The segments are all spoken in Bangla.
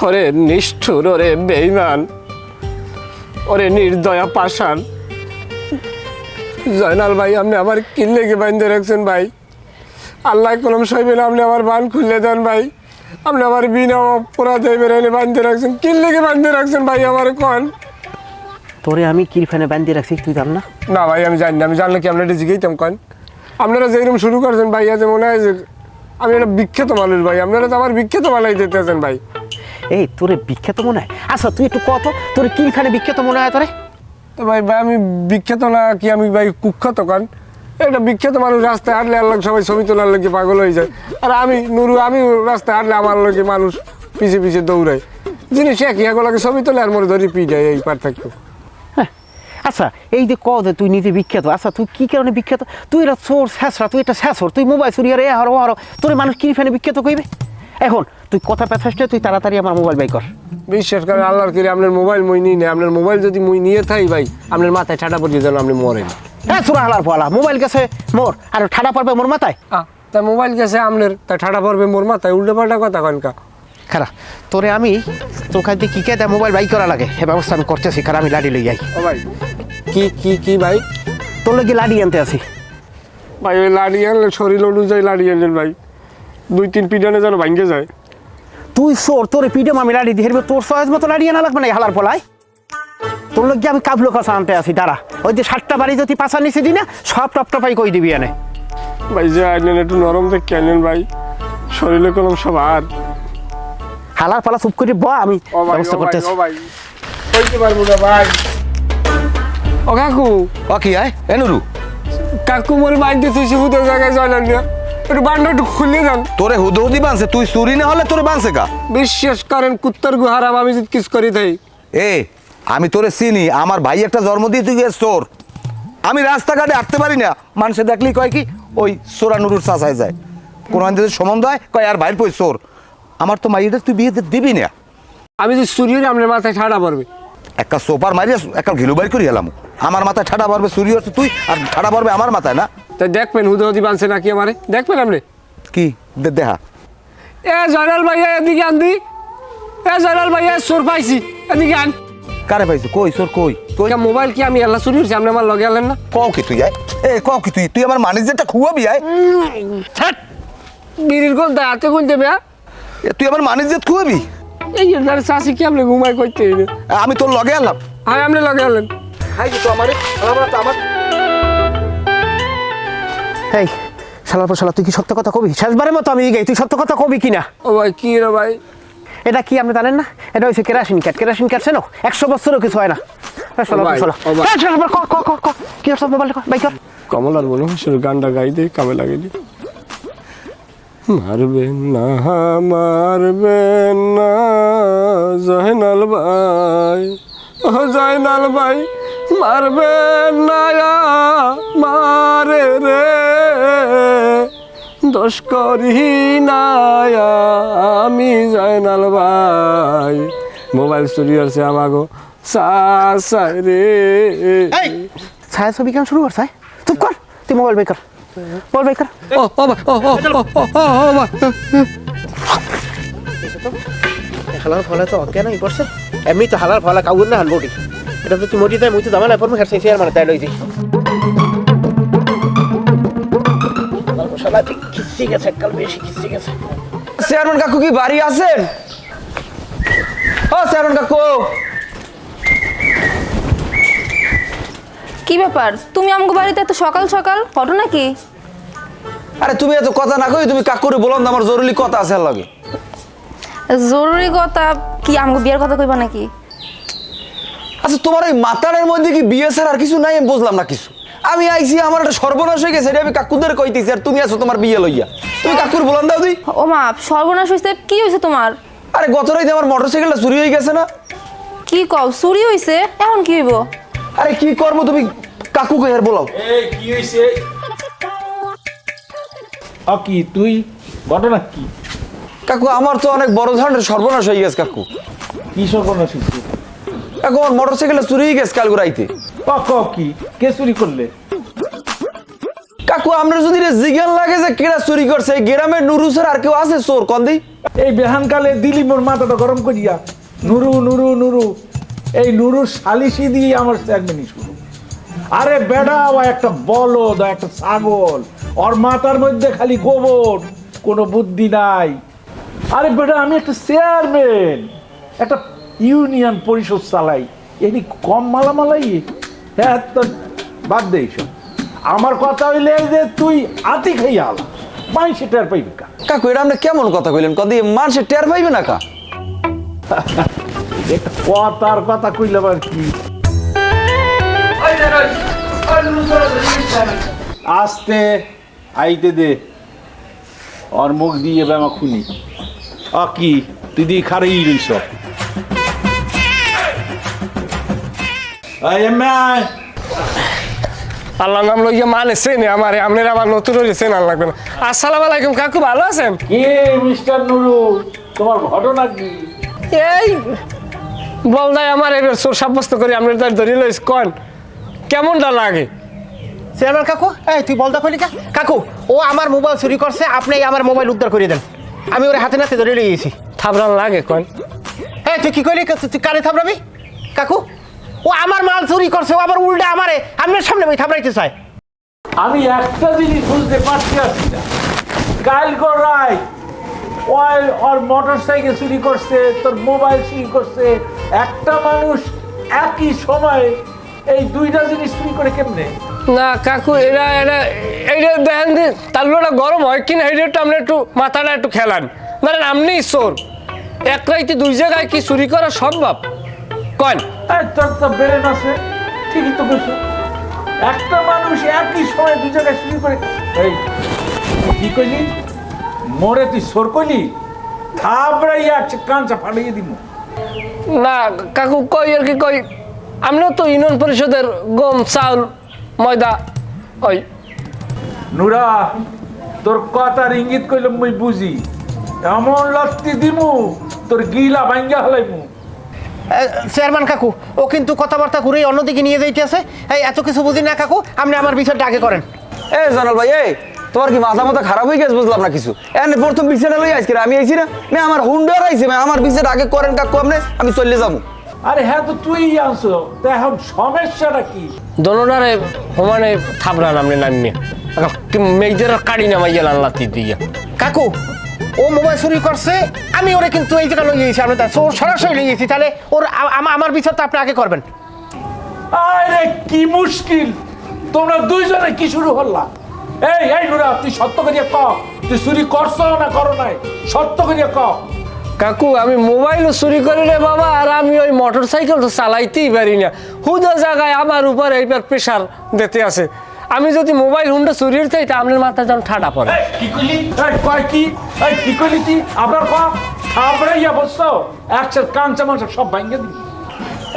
ওরে নিষ্ঠুর, ওরে বেঈমান, ওরে নির্দয়া পাষাণ। জয়নাল ভাই, আপনি আমার কি লেগে বাঁধতে রাখছেন ভাই? আল্লাহ কলম সইবেন, আপনি আমার বান খুলে দেন ভাই। আপনি আমার বিনা অপরাধে বেরোলে বাঁধতে রাখছেন, কি লেগে বাঁধতে রাখছেন ভাই আমার কন? তোরে আমি কিরফানে বান্ধে রাখছি তুই জান না? না ভাই, আমি জানি না। আমি জানলে কি আপনারা জিজ্ঞেইতাম কন? আপনারা যেরকম শুরু করছেন ভাই, আজ মনে হয় যে আমি একটা বিখ্যাত মানুষ ভাই। আপনারা তো আমার বিখ্যাত বানাই দিতেছেন ভাই। এই তোরে বিখ্যাত মনে হয়? আচ্ছা তুই একটু কত, তোরে কিরফানে বিখ্যাত মনে হয় তোরে? তো ভাই ভাই আমি বিখ্যাত না কি, আমি ভাই কুখ্যাত কন? একটা বিখ্যাত মানুষ রাস্তায় হাঁটলে আল্লাহ সবাই ছবি তোলার লোকে পাগল হয়ে যায়। আর আমি নুরু, আমি রাস্তায় হাঁটলে আমার লোকে মানুষ পিছিয়ে পিছিয়ে দৌড়ায়। জিনিস একই, এগুলোকে ছবি তোলে আর মরে ধরে পিটায়, এই পার্থক্য। আচ্ছা এই যে যে তুই নিজে বিখ্যাত, আচ্ছা তুই কি কারণে বিখ্যাত? তুই এটা চোর শেষরা, তুই এটা শেষর, তুই মোবাইল চুরি আর হারো হারো, তোর মানুষ কিরফানে বিখ্যাত কইবে? এখন তুই কথা পেছাস না, তুই তাড়াতাড়ি আমার মোবাইল বাই কর। বিশ্বাস করেন আল্লাহর করে, আপনার মোবাইল মুই নিই না। আপনার মোবাইল যদি মুই নিয়ে থাই ভাই, আপনার মাথায় ঠাটা পড়িয়ে যেন আপনি মরেন। হ্যাঁ চোরা হালার ফলা, মোবাইল গেছে মোর আর ঠাডা পড়বে মোর মাথায়। তা মোবাইল গেছে আপনার, তা ঠাটা পড়বে মোর মাথায়? উল্টো পাল্টা কথা কনকা। খারা তোরে আমি তোর কাছ দিয়ে কি কে দেয় মোবাইল বাই করা লাগে সে ব্যবস্থা আমি করতেছি। খারা আমি লাডি লই যাই। ও ভাই, কি কি কি ভাই? তোর লোক লাডি আনতে আসি ভাই। ওই লাড়ি আনলে শরীর অনুযায়ী লাড়ি আনলেন ভাই, 2-3 পিডানে যেন ভাঙ্গে যায়। তুই চোর, তোর পিডেম আমি লাড়ি দিয়ে তোর সহজ মতো লাড়ি আনা লাগবে না হালার ফলায়। তোর লোক আমি কাবলো কাছে আনতে আসি দাঁড়া। ওই যে 7টা বাড়ি যদি পাশা নিচে দিই না, সব টপটপাই কই দিবি এনে। ভাই যে আনলেন একটু নরম দেখে আনলেন ভাই, শরীরে কোনো সব আর হালার পালা চুপ করে ব, আমি ব্যবস্থা করতেছি। ও ভাই কইতে পারবো না ভাই। ও কাকু, ও কি আয় এনুরু, কাকু মোর বাইতে তুই হুদো জায়গায় জয়নাল না, একটু বান্ডা একটু খুলে দেন। তোরে হুদৌদি বানছে, তুই চুরি না হলে তোরে বানছে কা? বিশ্বাস করেন কুত্তার গুহারাম, আমি যদি কিস করি তাই। এ আমি তোরে চিনি, আমার ভাই একটা জন্ম দিয়ে তুই গেছ চোর। আমি রাস্তাঘাটে হাঁটতে পারি না, মানুষে দেখলেই কয় কি ওই সোরা নুরুর চাচায় যায়। কোনো যদি সম্বন্ধ হয় কয় আর ভাইয়ের পই চোর। আমার তো মাইটা তুই বিয়ে দিবি না। আমি যদি চুরি হলে আপনার মাথায় ঠাডা পড়বে। একটা সোপার মারিয়া একটা ঘিলু বাইর করি এলাম, আমার মাথায় ঠাডা পড়বে, চুরি হচ্ছে তুই আর ঠাডা পড়বে আমার মাথায় না। তাই দেখবেন হুদোহুদি বানছে নাকি আমারে, দেখবেন আপনি। কি দেখা? এ জয়নাল ভাইয়া এদিকে আনদি, এ জয়নাল ভাইয়া চোর পাইছি, এদিকে আন। কারে পাইছো? কই চোর কই? কই মোবাইল কি আমি আল্লাহ চুরি হচ্ছে, আপনি আমার লগে আনলেন না? কও কি তুই আয়? এ কও কি তুই? তুই আমার ম্যানেজারটা খুয়াবি আয়? ছাট, বিড়ির গোল দেয় হাতে কোন দেবে? তুই আমার ম্যানেজার খুয়াবি? এই চাষি কি আপনি ঘুমাই করতে? আমি তোর লগে আনলাম। হ্যাঁ আপনি লগে আনলেন। হাই তো আমারে আমার এই শালার পর শালা, তুই কি সত্য কথা কবি? শেষবারের মতো আমি গাই, তুই সত্য কথা কবি কিনা? ও ভাই কি রে ভাই? এটা কি আপনি জানেন না? এটা হচ্ছে কেরাসিন কাঠ। কেরাসিন কাঠ চেনো? 100 বছরও কিছু হয় না। কি সব মোবাইল বাই কর। কমলার মনে হয় গানটা গাই দে, কামে লাগে দি। মারবেন না মারবেন না জয়নাল ভাই, ও জয়নাল ভাই মারবেন না মারে রে, দোষ করি না আমি জয়নাল ভাই। মোবাইল চুরি হচ্ছে আমাগো চাচাই রে। ছায়া ছবি কেন শুরু করছে? চুপ কর, তুই মোবাইল বাই কর, মোবাইল বাই কর। হালার ফলা তো অজ্ঞান হয়ে পড়ছে। এমনি তো হালার ফলা কাউর না হানবটি। এটা তো তুই মরি যায়, মুই তো জামালাই পড়বো, হের সেই আর মানে তাই লইছি। খিস্সি গেছে, কাল বেশি খিস্সি গেছে। চেয়ারম্যান কাকু কি বাড়ি আছেন? ও চেয়ারম্যান কাকু, কি ব্যাপার? তুমি আমগো বাড়িতে এত সকাল সকাল ঘটনা কি? আরে তুমি এত কথা না কই তুমি কাকুরে বললাম আমার জরুরি কথা আছে লাগে। জরুরি কথা কি? আমগো বিয়ের কথা কইবা নাকি? আচ্ছা তোমার ওই মাতারের মধ্যে কি বিয়ে ছাড়া আর কিছু নাই? আমি বুঝলাম না কিছু। আমি আইছি, আমার একটা সর্বনাশ হয়ে গেছে, আমি কাকুদের কইতেছি আর তুমি আছো তোমার বিয়ে লইয়া। তুমি কাকুর বললাম দাও তুই। ও মা, সর্বনাশ হইছে? কি হইছে তোমার? আরে গত রাতে আমার মোটরসাইকেলটা চুরি হয়ে গেছে না? কি কও? চুরি হইছে? এখন কি হইব? আরে কি করবো, তুমি কাকুকে আর বলাও। কি হইছে? কি তুই ঘটনা কি? কাকু আমার তো অনেক বড় ধরনের সর্বনাশ হয়ে গেছে কাকু। কি সর্বনাশ হইছে? কাকু আমার মোটরসাইকেলটা চুরি হয়ে গেছে কাল রাইতে। কি কে চুরি করলে? কাকু আমরা যদি জিজ্ঞান লাগে যে কেরা চুরি করছে এই গ্রামে নুরু স্যার আর কেউ আছে চোর কন্দি? এই বেহানকালে দিলি মোর মাথাটা গরম করিয়া নুরু নুরু নুরু এই নুরু সালিশি দিয়ে আমার চেয়ারম্যানই শুরু। আরে বেড়া ও একটা বলদ ও একটা ছাগল, ওর মাথার মধ্যে খালি গোবর, কোনো বুদ্ধি নাই। আরে বেটা আমি একটা চেয়ারম্যান, একটা ইউনিয়ন পরিষদ চালাই, এনি কম মালামালাই? হ্যাঁ তো বাদ দে এইসব। আমার কথা হইলে যে তুই আতি খাইয়া আলা মাই সেটা আর পাইবি কা। কাকু এটা আপনি কেমন কথা কইলেন? কদি মানুষের টের পাইবে না কা? একটা কথার কথা কইলাম আর কি। আস্তে আইতে দে, ওর মুখ দিয়ে ব্যামা খুনি। কি তুই দিয়ে খারেই রইস? আল্লাহ নাম লইয়া মানে চেনে আমারে, আপনার আবার নতুন হয়ে চেনার লাগবে না। আসসালামু আলাইকুম কাকু, ভালো আছেন? কে মিস্টার নুরু, তোমার ঘটনা কি? এই বলদাই আমার এবার চোর সাব্যস্ত করে আপনার তার ধরে লইস, কন কেমনটা লাগে? চেয়ারম্যান কাকু, এই তুই বলদা কইলি কা? কাকু ও আমার মোবাইল চুরি করছে, আপনি আমার মোবাইল উদ্ধার করে দেন। আমি ওর হাতে নাতে ধরে লিয়ে গেছি। থাবরান লাগে কন? এই তুই কি কইলি? তুই কারে থাবরাবি? কাকু ও আমার মাল চুরি করছে, ও আবার উল্টা আমারে আপনার সামনে ভাই থাবরাইতে চায়। আমি একটা জিনিস বুঝতে পারছি না, কাল করাই ওর মোটর সাইকেল চুরি করছে, তোর মোবাইল চুরি করছে, একটা মানুষ একই সময় এই দুইটা জিনিস চুরি করে কেমনে? না কাকু, এরা এরা এইটা দেখেন যে তালুটা গরম হয় কিনা, এইটা একটু আপনি একটু মাথাটা একটু খেলান। মানে আপনি চোর, এক রাইতে দুই জায়গায় কি চুরি করা সম্ভব? কন এই তোর তো ব্রেন আছে, ঠিকই তো বলছো, একটা মানুষ একই সময় দুই জায়গায় চুরি করে। এই কি কইলি? মোরে তুই চোর কইলি? থাবড়াইয়া কাঞ্চা ফাটিয়ে দিব। না কাকু, কই আর কি কই, আপনিও তো ইউনিয়ন পরিষদের গম চাউল ময়দা ওই। নুরা তোর কথার ইঙ্গিত কইলাম মুই বুঝি, এমন লত্তি দিমু তোর গিলা ভাঙ্গা হলাইমু। চেয়ারম্যান কাকু ও কিন্তু কথাবার্তা ঘুরে অন্যদিকে নিয়ে যাইতেছে। এই এত কিছু বুঝি না কাকু, আপনি আমার বিচারটা আগে করেন। এ জানাল ভাই, এই তোমার কি মাথা মাথা খারাপ হয়ে গেছে? বুঝলাম না কিছু। এনে প্রথম বিচারে লই আজকে আমি আইছি না, না আমার হুন্ডার আইছে, আমার বিচার আগে করেন কাকু আপনি, আমি চলে যাবো। আরে হ্যাঁ তো তুই আনছো, তা এখন সমস্যাটা কি? দোনোটারে সমানে থাবরান আপনি নামিয়ে মেয়েদের কাড়ি নামাইয়া লাল্লাতি দিয়া। কাকু ও মোবাইল চুরি করছে, আমি ওরে কিন্তু এই জায়গা লই গেছি, আপনি তার চোর সরাসরি লই গেছি, তাহলে ওর আমার বিচারটা আপনি আগে করবেন। আরে কি মুশকিল, তোমরা দুইজনে কি শুরু হল্লা? এই এই নুরা তুই সত্য করিয়া ক, তুই চুরি করছো না করো নাই, সত্য করিয়া ক। কাকু আমি মোবাইলও চুরি করি রে বাবা, আর আমি ওই মোটর সাইকেল তো চালাইতেই পারি না। হুদা জায়গায় আমার উপর এইবার প্রেশার দিতে আছে। আমি যদি মোবাইল হুন্ডা চুরি চাই তা আপনার মাথা যেন ঠাডা পড়ে। এই, কি কইলি? এই কয় কি? এই কি কইলি তুই? আবার ক, থাবড়াইয়া বসছো, একসাথে কাঞ্চা মাংস সব ভাঙ্গে দিবি।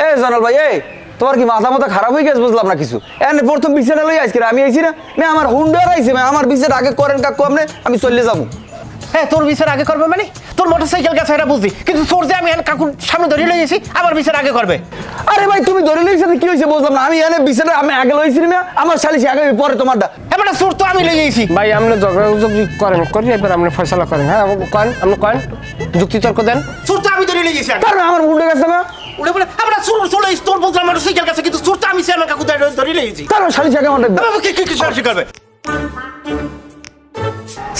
এ জানাল ভাই, এই তোমার কি মাথা মাথা খারাপ হয়ে গেছে? বুঝলাম না কিছু। এনে প্রথম বিচারে লই আজকে আমি আইছি না, না আমার হুন্ডার আইছে, আমার বিচার আগে করেন কাকু আপনি, আমি চলে যাবো। হ্যাঁ তোর বিচার আগে করবে মানে? তোর মোটর সাইকেল গেছে এটা বুঝি, কিন্তু চোর যে আমি কাকুর সামনে ধরে লই গেছি, আমার বিচার আগে করবে। আরে ভাই তুমি ধরে লইছ কি হয়েছে বুঝলাম না, আমি এনে বিচারে আমি আগে লইছি না, আমার সালিশি আগে পরে তোমারটা। এবার চোর তো আমি লই গেছি। ভাই আপনি ঝগড়াঝগড়ি করেন, করি এবার আপনি ফয়সালা করেন। হ্যাঁ করেন, আপনি করেন, যুক্তি তর্ক দেন। চোর তো আমি ধরে লই গেছি। কারণ আমার হুন্ডা গেছে না, উড়ে বলে আমরা চোর চলে তোর বলতে মোটর সাইকেল গেছে, কিন্তু চোর তো আমি চেয়ারম্যান কাকু ধরে লই গেছি। কারণ সালিশি আগে আমার কি সাহায্য করবে?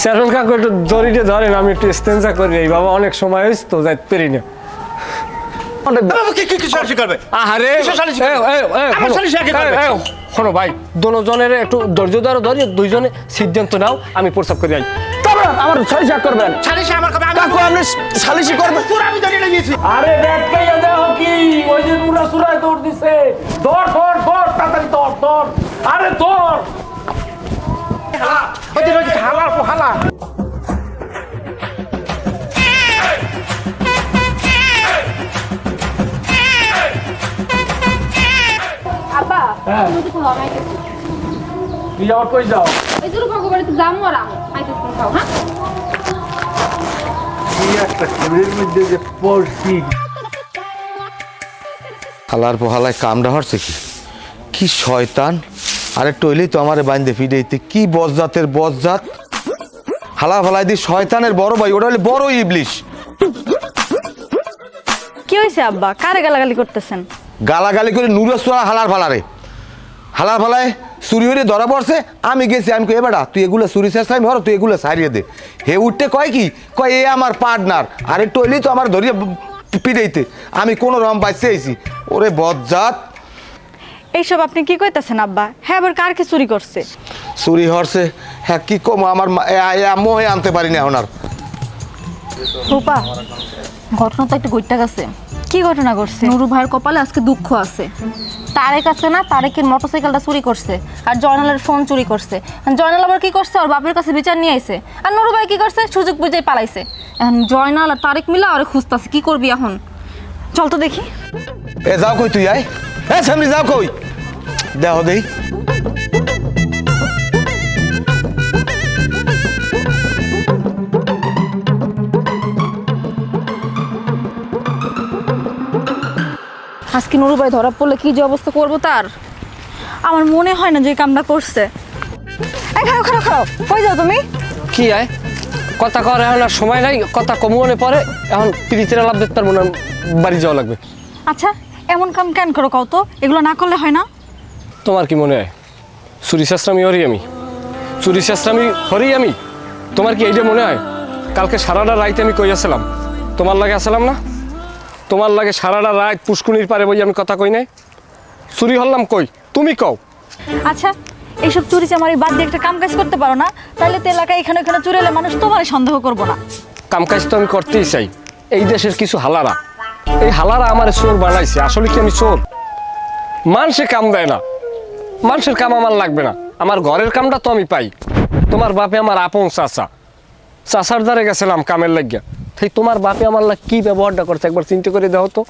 চেয়ারম্যান কাকু একটু দড়িতে ধরেন, আমি একটু স্টেঞ্জা করি। এই বাবা অনেক সময় হয়েছে তো যাইতে পারি না। কি সাহায্য করবে? আহারে আমার সালিশি আগে করবে। শোনো ভাই, দুজনের একটু ধৈর্য ধরো, ধরে দুইজনে সিদ্ধান্ত নাও, আমি প্রস্তাব করে যাই। তারপর আমার সালিশি আগে করবেন সালিশি আমার করবে। কাকু আপনি সালিশি করবেন। চোর আমি ধরে লই গেছি। আরে ব্যাগটাইয়া দেখো কি ওই যে নুরা সুরায় দৌড় দিছে। দৌড় দৌড় দৌড় তাড়াতাড়ি দৌড় দৌড়, আরে দৌড়। ওই যে হালা হালা। আব্বা হ্যাঁ। তুমি তো খাওয়া নাই কিছু। তুই আবার কই যাও? এই যে ভগবান তো জামু আর আমু আইতে তুমি খাও। হ্যাঁ তুই একটা খেলের মধ্যে যে পড়ছি। হালার পোহালায় কামড়া হচ্ছে কি, কি শয়তান আরেকটু হইলেই তো আমারে বাইন্দে ফিডেইতে কি বজ্জাতের বজ্জাত হালা ফালাই দি শয়তানের বড় ভাই ওটা হলে বড় ইবলিশ কি হয়েছে আব্বা কারে গালাগালি করতেছেন? গালাগালি করে নুরসোয়া হালার ফালায় চুরি হয়ে ধরা পড়ছে আমি গেছি আমি কই এ বেটা তুই এগুলো চুরি চেষ্টা আমি তুই এগুলো সারিয়ে দে হে উঠতে কয় কি কয় এ আমার পার্টনার আরে টইলি তো আমার ধরিয়ে পিড়াইতে আমি কোনো রকম বাইসে আইছি ওরে বজ্জাত এইসব আপনি কি কইতাছেন আব্বা? হ্যাঁ আবার কার কি চুরি করছে? চুরি হরছে হ্যাঁ কি কম আমার মোহে আনতে পারি না এখন আর রূপা, ঘটনা তো একটা গইটা গেছে। কি ঘটনা করছে? নুরু ভাইয়ের কপালে আজকে দুঃখ আছে। তারেক আছে না, তারেকের মোটরসাইকেলটা চুরি করছে আর জয়নালের ফোন চুরি করছে। জয়নাল আবার কি করছে, ওর বাপের কাছে বিচার নিয়ে আইছে। আর নুরু ভাই কি করছে, সুযোগ বুঝেই পালাইছে। এখন জয়নাল আর তারেক মিলা ওরে খুঁজতাছে, কি করবি এখন? চল তো দেখি। এ যাও কই তুই আয় এ সামনে যাও কই দেহ দেই আজকে নুরু ভাই ধরা পড়লে কি যে অবস্থা করবো তার। আমার মনে হয় না যে এই কামটা করছে। এই খাও খাও খাও, কই যাও তুমি? কি আয় কথা কর, এখন আর সময় নাই, কথা কমনে পরে এখন প্রীতির লাভ দেখতে পারবো না, বাড়ি যাওয়া লাগবে। আচ্ছা এমন কাম কেন করো কও তো? এগুলো না করলে হয় না? তোমার কি মনে হয় চুরি শাস্ত্রামি হরি আমি? চুরি শাস্ত্রামি হরি আমি? তোমার কি এইটা মনে হয়? কালকে সারাটা রাইতে আমি কই আসলাম, তোমার লাগে আসলাম না? তোমার লাগে সারাটা রাত পুষ্কুনির পারে বই আমি কথা কই নাই? চুরি হলাম কই, তুমি কও। আচ্ছা এইসব চুরি চামারি বাদ দিয়ে একটা কাম কাজ করতে পারো না? তাহলে তো এলাকায় এখানে ওখানে চুরি হলে মানুষ তোমার সন্দেহ করবো না। কামকাজ তো আমি করতেই চাই। এই দেশের কিছু হালারা, এই হালারা আমার চোর বানাইছে। আসলে কি আমি চোর? মানুষে কাম দেয় না, মানুষের কাম আমার লাগবে না, আমার ঘরের কামটা তো আমি পাই। তোমার বাপে আমার আপন চাচা, চাচার দ্বারে গেছিলাম কামের লাগিয়া। তাই তোমার বাপে আমার লাগ কি ব্যবহারটা করছে একবার চিন্তা করে দাও তো,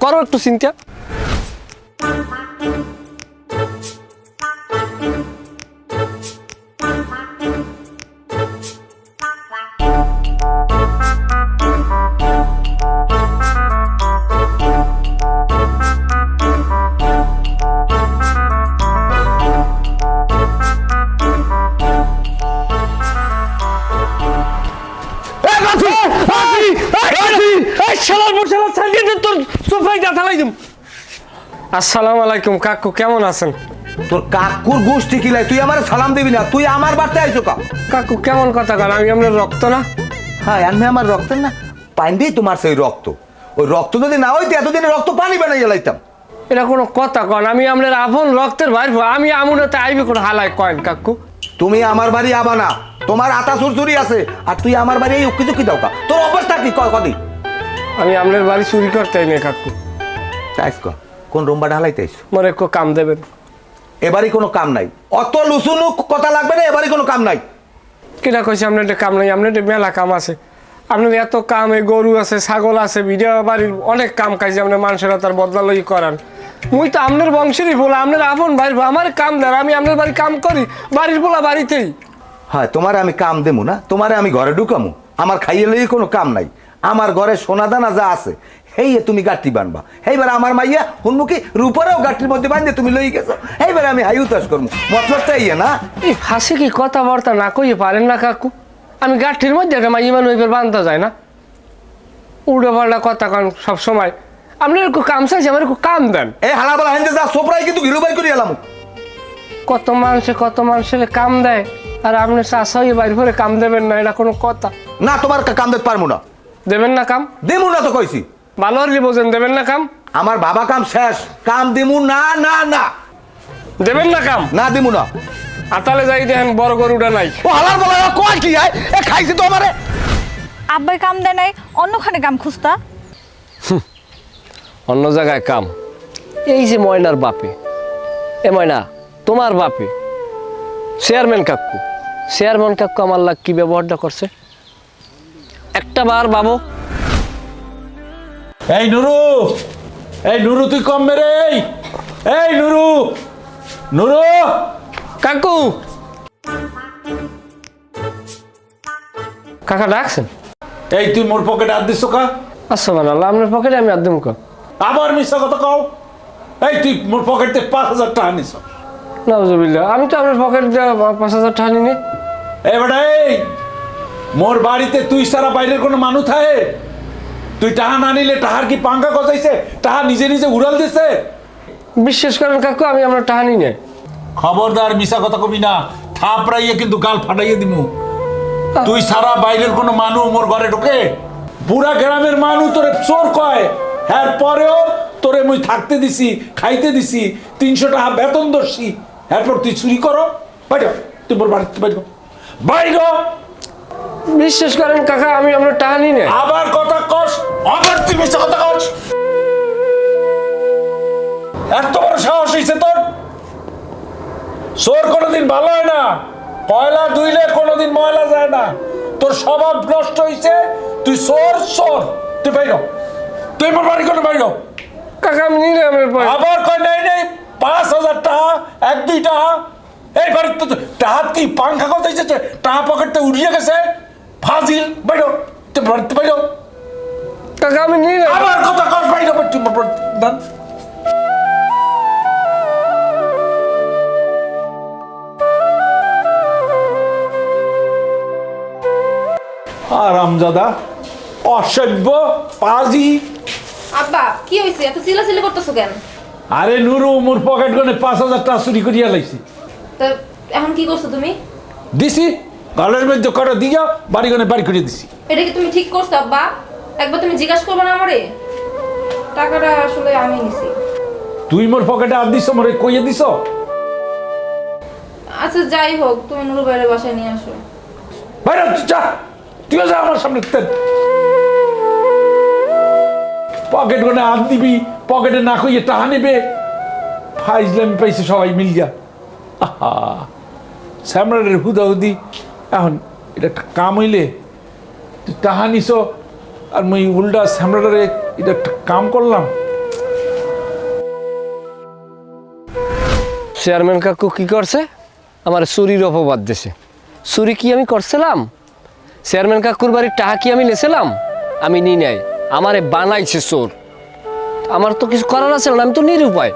করো একটু চিন্তা। আসসালামু আলাইকুম কাকু, কেমন আছেন? তোর কাকুর গোষ্ঠী কিলাই তুই আমার সালাম দিবি না? তুই আমার বাড়তে আইছো কা? কাকু কেমন কথা কার, আমি আপনার রক্ত না? হ্যাঁ আমি আমার রক্তের না পাইন্দেই তোমার সেই রক্ত। ওই রক্ত যদি না হইতে এতদিনে রক্ত পানি বানাই জ্বালাইতাম। এটা কোনো কথা কন? আমি আপনার আপন রক্তের ভাই, আমি আমুনাতে আইবি কোন হালায় কয়েন কাকু? তুমি আমার বাড়ি আবা না, তোমার আতা চুরচুরি আছে আর তুই আমার বাড়ি এই উকি চুকি দাও কা? তোর অবস্থা কি কয় কদি? আমি আপনার বাড়ি চুরি করতে আইনি কাকু। তাইস ক কোন রুমবা ঢালাইতে আইছো? মনে একটু কাম দেবেন? এবারই কোনো কাম নাই, অত লুসুনু কথা লাগবে না, এবারই কোনো কাম নাই। কিনা কইছে আপনার একটা কাম নাই? আপনার মেলা কাম আছে, আপনার এত কাম, এই গরু আছে, ছাগল আছে, ভিডিও বাড়ির অনেক কাম কাজ আপনার মানুষের তার বদলা লই করান। মুই তো আপনার বংশেরই বলে, আপনার আপন ভাই, আমার কাম দেন, আমি আপনার বাড়ি কাম করি, বাড়ির বলা বাড়িতেই। হ্যাঁ তোমার আমি কাম দেবো না, তোমারে আমি ঘরে ঢুকামু, আমার খাইয়ে লই কোনো কাম নাই। আমার ঘরে সোনা দানা যা আছে হেই তুমি গাঠি বানবা, এইবার আমার মাইয়া হুন্মুখী রূপরেও গাঠির মধ্যে বান্ধে তুমি লই গেছো, এইবার আমি হাই উতাস করবো। মতলবটা ইয়ে না? এই হাসি কি কথাবার্তা না কইয়ে পারেন না কাকু? আমি গাঠির মধ্যে একটা মাইয়া মানুষ এবার বান্ধা যায় না? উল্টো পাল্টা কথা কন সব সময়। আপনার একটু কাম চাইছে, আমার একটু কাম দেন। এই হালাবেলা হেন যা সোপরাই কিন্তু ঘিলু বাই করে এলাম। কত মানুষের কাম দেয়, আর আপনি চাষা হয়ে বাইর করে কাম দেবেন না, এটা কোনো কথা? না তোমার কাম দিতে পারবো না। দেবেন না কাম? দেবো না তো কইছি। ভালো হলে বোঝেন, দেবেন না কাম? আমার বাবা কাম শেষ, কাম দিমু না না না। দেবেন না কাম? না দিমু না। আতালে যাই দেখেন বড় গরুটা নাই। ও হালার বলা কয় কি আয় এ খাইছে তো আমারে। আব্বাই কাম দেয় নাই, অন্যখানে কাম খুঁজতা? অন্য জায়গায় কাম? এই যে ময়নার বাপে, এ ময়না তোমার বাপে চেয়ারম্যান কাকু, চেয়ারম্যান কাকু আমার লাগ কি ব্যবহারটা করছে একটা বার বাবু। এই নুরু, এই নুরু তুই কম মেরে, এই নুরু, নুরু কাকু, কাকা ডাকছেন? এই তুই মোর পকেটে হাত দিস কা? আচ্ছা বানাল্লাহ, আপনার পকেটে আমি আদম কা? আবার মিশা কথা কও। এই তুই মোর পকেটে 5,000 টাকা নিস। নাউজুবিল্লাহ, আমি তো আপনার পকেট দিয়ে 5,000 টাকা নিয়ে। এই বেটা এই, মোর বাড়িতে তুই সারা বাইরের কোনো মানুষ থাকে? তুই টাহা না নিলে টাহার কি পাঙ্কা গজাইছে? টাহা নিজে নিজে উড়াল দিছে? বিশ্বাস করেন কাকু, আমি আপনার টাকা নিই না। খবরদার মিশা কথা কবি না, থাপড়াইয়ে কিন্তু গাল ফাটাইয়ে দিমু। তুই সারা বাইরের কোনো মানুষ মোর ঘরে ঢোকে? পুরা গ্রামের মানুষ তোরে চোর কয়, এর পরেও তোরে মুই থাকতে দিছি, খাইতে দিছি, 300 টাকা বেতন দর্শি, এরপর তুই চুরি করো? বাইর হ, তুই মোর বাড়িতে বাইর হ। বাইর হ। বিশ্বাস করেন কাকা, আমি আপনার টাকা নিই না। আবার কথা কস, আবার তুই মিশা কথা কস। এত বড় সাহস হইছে তোর? চোর কোনোদিন ভালো হয় না, কয়লা ধুইলে কোনোদিন ময়লা যায় না। তোর স্বভাব নষ্ট হইছে, তুই চোর চোর। তুই বাইর হ। তুই মোর বাড়ি কোনো বাইর হ। কাকা আমি নিই না আপনার পয়সা। আবার কয় নাই নাই 5,000 টাকা, 1-2 টাকা। এই বাড়িতে তো টাকা কি পাঙ্খা কথা হইছে? টাকা পকেটে উড়িয়ে গেছে, ফাজিল। বাইর হ। তুই বাড়িতে বাইর হ। কাকা আমি নিই না। আবার কথা কস, বাইর হ। তুই মোর বাড়িতে দান। আরামজাদা, অসভ্য, পাজি। আব্বা কি হয়েছে, এত চিল্লাচিল্লি করতেছো কেন? আরে নুরু, মোর পকেট গনে 5,000 টাকা চুরি করিয়া লাইছি। তা এখন কি করছো তুমি? দিছি, গালের মধ্যে করে দিয়া বাড়ি গনে বাড়ি করে দিছি। এটা কি তুমি ঠিক করছো আব্বা? একবার তুমি জিজ্ঞাসা করবে না আমারে? টাকাটা আসলে আমি নিছি। তুই মোর পকেটে আর দিছ, মোরে কইয়ে দিছ? আচ্ছা যাই হোক, তুমি নুরু ভাইয়ের বাসায় নিয়ে আসো। বাইরে যা, তুইও যা আমার সামনে। পকেট গনে হাত দিবি, পকেটে না কইয়ে টাকা নেবে। ফাইজলামি পাইছে সবাই মিলিয়া। আহা, স্যামরারের হুদাহুদি। এখন এটা একটা কাম হইলে তুই টাকা নিছ, আর মুই উল্টা স্যামরারে এটা একটা কাম করলাম। চেয়ারম্যান কাকু কি করছে? আমার চুরির অপবাদ দিছে। চুরি কি আমি করছিলাম? চেয়ারম্যান কাকুর বাড়ির টাকা কি আমি নেছিলাম? আমি নিই নাই, আমারে বানাইছে চোর। আমার তো কিছু করার আছে না, আমি তো নিরুপায়।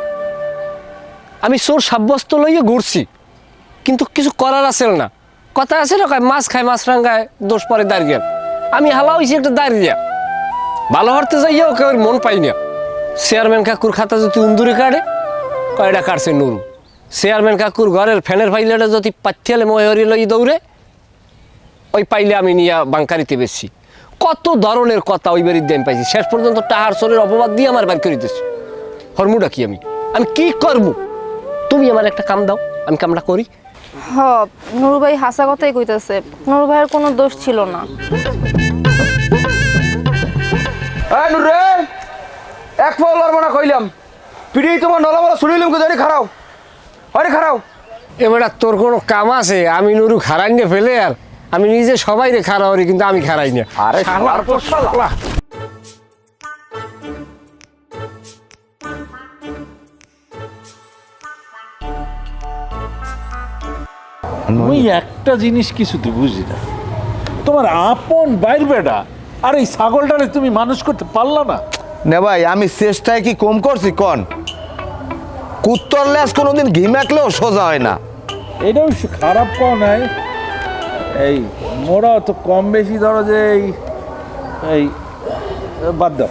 আমি চোর সাব্যস্ত লইয়ে ঘুরছি, কিন্তু কিছু করার আছে না। কথা আছে না, কয় মাছ খায় মাছ রাঙ্গায়, দোষ পরে দাঁড়িয়ে। আমি হালা হয়েছি একটা দাঁড়িয়ে, ভালো হরতে যাইয়াও কেউ মন পাই না। চেয়ারম্যান কাকুর খাতা যদি উন্দুরে কাটে, কয়টা কাটছে নুরু। চেয়ারম্যান কাকুর ঘরের ফ্যানের ফাইলেটা যদি পাথিয়ালে ময়ূরি লই দৌড়ে, ওই পাইলে আমি নিয়ে বাঙ্কারিতে বেশি। কত ধরনের কথা ওই বাড়ির দেন পাইছি। শেষ পর্যন্ত টাহার চোরের অপবাদ দিয়ে আমার বাড়ি করে দিচ্ছি। হরমুটা কি আমি কি করবো? তুমি আমার একটা কাম দাও, আমি কামটা করি। হ, নুরু ভাই হাসা কথাই কইতাছে। নুরু ভাইয়ের কোনো দোষ ছিল না। নুরে, এক ফল লড়বো না কইলাম। পিড়ি তোমার নলামলা শুনিলাম কোথায় খারাও? আরে খারাও। এবার তোর কোনো কাম আছে? আমি নুরু খারাই না ফেলে, আর আমি নিজে সবাই রে খারাও রে, কিন্তু আমি খারাই না। আরে শালার পর শালা। আমি একটা জিনিস কিছুতে বুঝি না, তোমার আপন বাইর বেটা আর এই ছাগলটারে তুমি মানুষ করতে পারলা না? না ভাই, আমি চেষ্টায় কি কম করছি? কন কুত্তর ল্যাস কোনোদিন ঘি মাখলেও সোজা হয় না। এটাও খারাপ কম নাই। এই মোরা তো কম বেশি ধরো যে এই বাদ দাও।